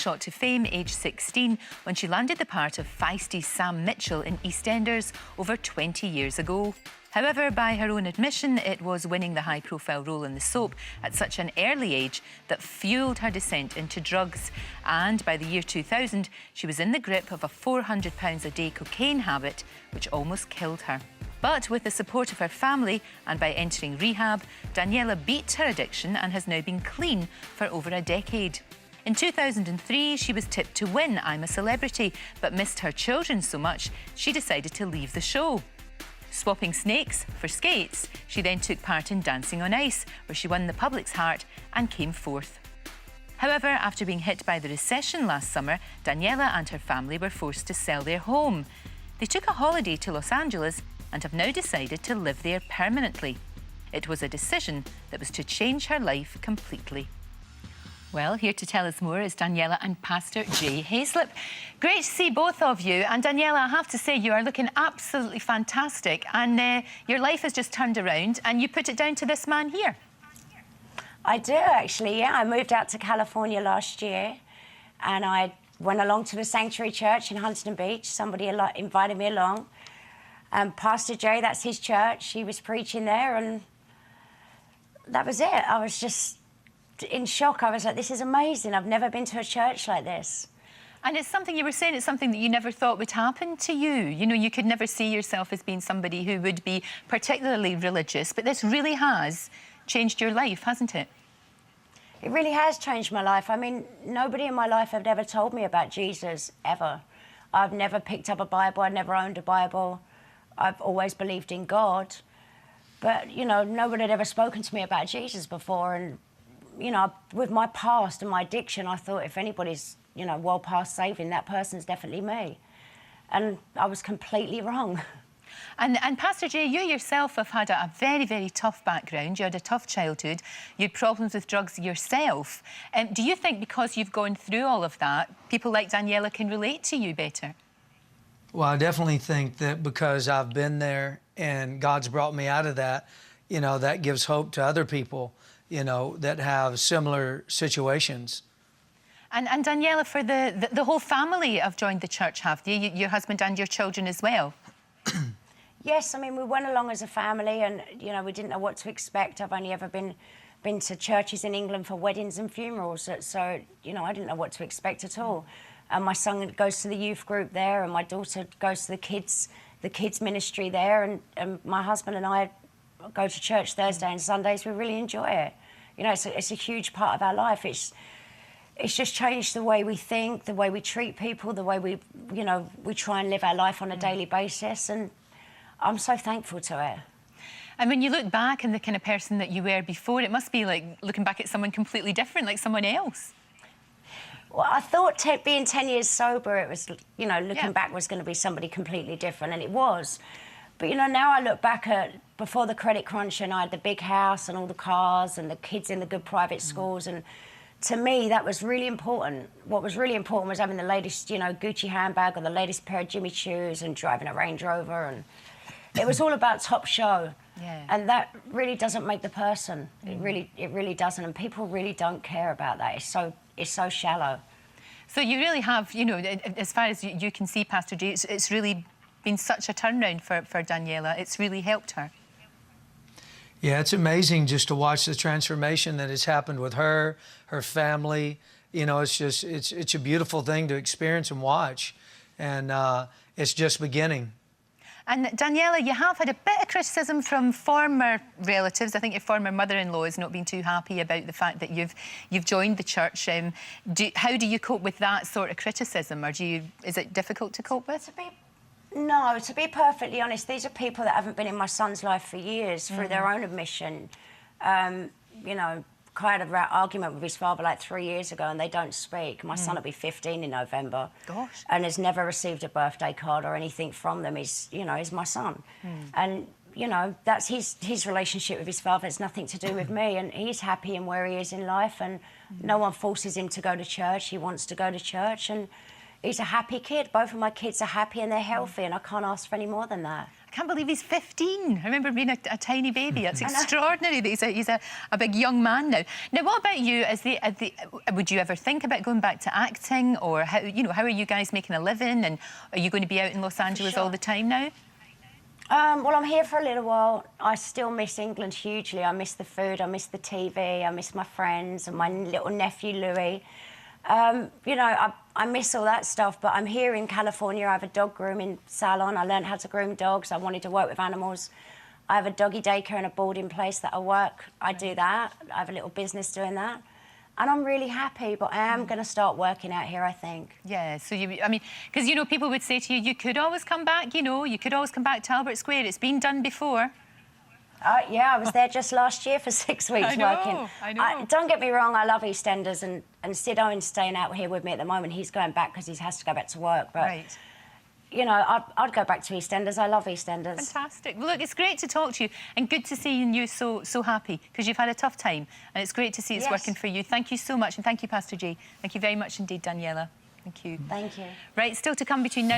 shot to fame aged 16 when she landed the part of feisty Sam Mitchell in EastEnders over 20 years ago. However, by her own admission, it was winning the high-profile role in the soap at such an early age that fuelled her descent into drugs. And by the year 2000, she was in the grip of a £400 a day cocaine habit, which almost killed her. But with the support of her family and by entering rehab, Danniella beat her addiction and has now been clean for over a decade. In 2003, she was tipped to win I'm a Celebrity, but missed her children so much, she decided to leave the show. Swapping snakes for skates, she then took part in Dancing on Ice, where she won the public's heart and came fourth. However, after being hit by the recession last summer, Danniella and her family were forced to sell their home. They took a holiday to Los Angeles and have now decided to live there permanently. It was a decision that was to change her life completely. Well, here to tell us more is Danniella and Pastor Jay Hayslip. Great to see both of you. And Danniella, I have to say, you are looking absolutely fantastic. And your life has just turned around and you put it down to this man here. I do, actually, yeah. I moved out to California last year and I went along to the Sanctuary Church in Huntington Beach. Somebody invited me along. Pastor Jay, that's his church, he was preaching there and that was it. I was just in shock. I was like, this is amazing. I've never been to a church like this. And it's something, you were saying, it's something that you never thought would happen to you. You know, you could never see yourself as being somebody who would be particularly religious, but this really has changed your life, hasn't it? It really has changed my life. I mean, nobody in my life had ever told me about Jesus, ever. I've never picked up a Bible, I've never owned a Bible. I've always believed in God, but, you know, nobody had ever spoken to me about Jesus before. And, you know, with my past and my addiction, I thought if anybody's, you know, well past saving, that person's definitely me. And I was completely wrong. And Pastor Jay, you yourself have had a very, very tough background. You had a tough childhood. You had problems with drugs yourself. Do you think because you've gone through all of that, people like Danniella can relate to you better? Well, I definitely think that because I've been there and God's brought me out of that, you know, that gives hope to other people, you know, that have similar situations. And Danniella, for the whole family have joined the church, have you? Your husband and your children as well? Yes, I mean, we went along as a family and, you know, we didn't know what to expect. I've only ever been to churches in England for weddings and funerals, so, you know, I didn't know what to expect at all. And my son goes to the youth group there, and my daughter goes to the kids ministry there, and my husband and I go to church Thursday and Sundays. We really enjoy it. You know, it's a huge part of our life. It's just changed the way we think, the way we treat people, the way we, you know, we try and live our life on a daily basis, and I'm so thankful to it. And when you look back and the kind of person that you were before, it must be like looking back at someone completely different, like someone else. Well, I thought being 10 years sober, it was, you know, looking back was going to be somebody completely different, and it was. But, you know, now I look back at before the credit crunch and I had the big house and all the cars and the kids in the good private schools, and to me, that was really important. What was really important was having the latest, you know, Gucci handbag or the latest pair of Jimmy shoes and driving a Range Rover, and it was all about top show. Yeah. And that really doesn't make the person. It really doesn't, and people really don't care about that. It's so shallow. So you really have, you know, as far as you can see, Pastor Jay, it's really been such a turnaround for Danniella. It's really helped her. Yeah, it's amazing just to watch the transformation that has happened with her family. You know, it's just, it's a beautiful thing to experience and watch. And it's just beginning. And Danniella, you have had a bit of criticism from former relatives. I think your former mother-in-law has not been too happy about the fact that you've joined the church. How do you cope with that sort of criticism, or is it difficult to cope with? No, to be perfectly honest, these are people that haven't been in my son's life for years through their own admission. You know, Kai had an argument with his father like 3 years ago and they don't speak. My son will be 15 in November. Gosh. And has never received a birthday card or anything from them. He's, you know, he's my son. And, you know, that's his relationship with his father. It's nothing to do with me, and he's happy in where he is in life, and no one forces him to go to church. He wants to go to church, and he's a happy kid. Both of my kids are happy and they're healthy, and I can't ask for any more than that. I can't believe he's 15. I remember being a tiny baby. That's extraordinary that he's a big young man now. Now, what about you? Would you ever think about going back to acting, or how are you guys making a living? And are you going to be out in Los Angeles all the time now? Well, I'm here for a little while. I still miss England hugely. I miss the food, I miss the TV, I miss my friends and my little nephew Louis. You know, I miss all that stuff, but I'm here in California. I have a dog grooming salon. I learned how to groom dogs. I wanted to work with animals. I have a doggy daycare and a boarding place that I work. I do that. I have a little business doing that. And I'm really happy, but I am going to start working out here, I think. Yeah, so I mean, because, people would say to you, you could always come back, you could always come back to Albert Square. It's been done before. Yeah, I was there just last year for 6 weeks working. I know. Don't get me wrong, I love EastEnders, and Sid Owen's staying out here with me at the moment. He's going back because he has to go back to work. But, right. I'd go back to EastEnders. I love EastEnders. Fantastic. Well, look, it's great to talk to you and good to see you so happy, because you've had a tough time, and it's great to see it's working for you. Thank you so much, and thank you, Pastor J. Thank you very much indeed, Danniella. Thank you. Thank you. Right, still to come between now...